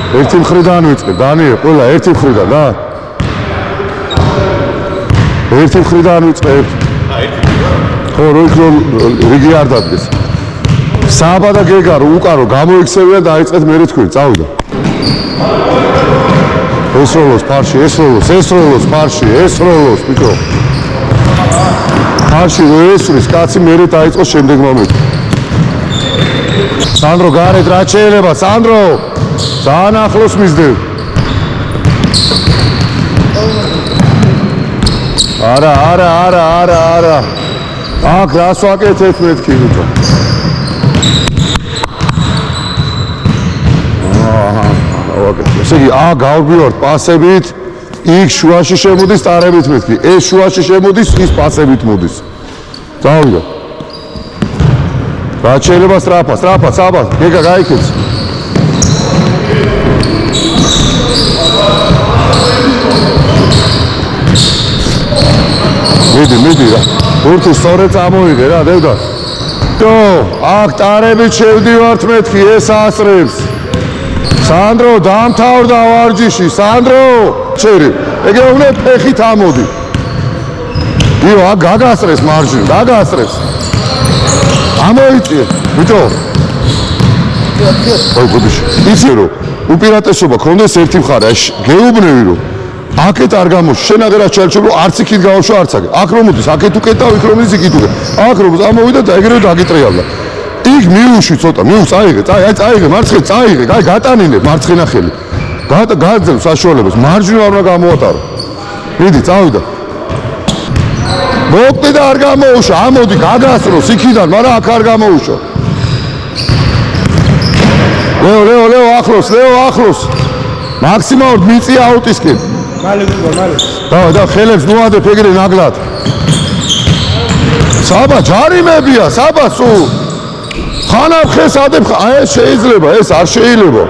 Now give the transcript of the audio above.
ერთი მხრიდან ვიწყებ, დანიელ, ყველა ერთი მხრიდან და ერთი მხრიდან ვიწყებ. ხო, რიგი არ დადგეს. საბა და გეგა რო უკარო გამოიქცევია და დაიწყეთ მე თქვენ, წავიდა. ესროლოს ფარში, ესროლოს ფარში, ესროლოს, ბიჭო. ფარში რო ესვრის, კაცი მერე დაიწყოს შემდეგ მომენტი. სანდრო გარეთ რა შეიძლება, სანდრო? ძალიან ახლოს მისდევ. არა. აქ რას ვაკეთებ მეთქი ბიჭო. ესე იგი, გავბივართ პასებით, იქ შუაში შემოდის ტარებით მეთქი. ეს შუაში შემოდის, ის პასებით მოდის. წავიდა. რა შეიძლება სტრაფა, საბა, გეგა გაიქეც. მიდი რა. ბურთი სწორედ წამოიღე რა, დევდა. დო, აქ ტარებით შევდივართ მეთქი, ეს ასრებს. სანდრო, დამთავრდა ვარჯიში, სანდრო! ჩერი, ეგე უნდა ფეხით ამოდი. იო, აქ გაგასწრეს მარჯვნივ, გაგასწრეს. ამოიწიე, ბიჭო. ой, გუდიში. იცი რომ უპირატესობა ქონდეს ერთი მხარე, გეუბნები რომ აქეთ არ გამოშვ, შენ აღარ ჩარჩობ, არც იქით გავაშვა, არც აქ. აქ რომ მოდის, აქეთ უკეტავ, იქ რომ ის იქით უკეთ. აქ რომ ამოვიდა და ეგრევე დაგიტრიალდა. იქ მიუშვი ცოტა, წაიღე, მარცხენა წაიღე, გატანინე მარცხენა ხელი. გაძევ საშუალებას, მარჯვნივ არ უნდა გამოატარო. მიდი, წავიდა. მოკვდი და არ გამოუშვა, ამოდი, გაგასწროს იქიდან, მაგრამ აქ არ გამოუშვა. ლეო, ახლოს. მაქსიმალურად მიწია აუტისკენ. მალე. და ხელებს მოადებ ეგრე ნაგლად. საბა ჯარიმებია, საბა სულ. ხანამ ხეს ადებ, ეს შეიძლება, ეს არ შეიძლება.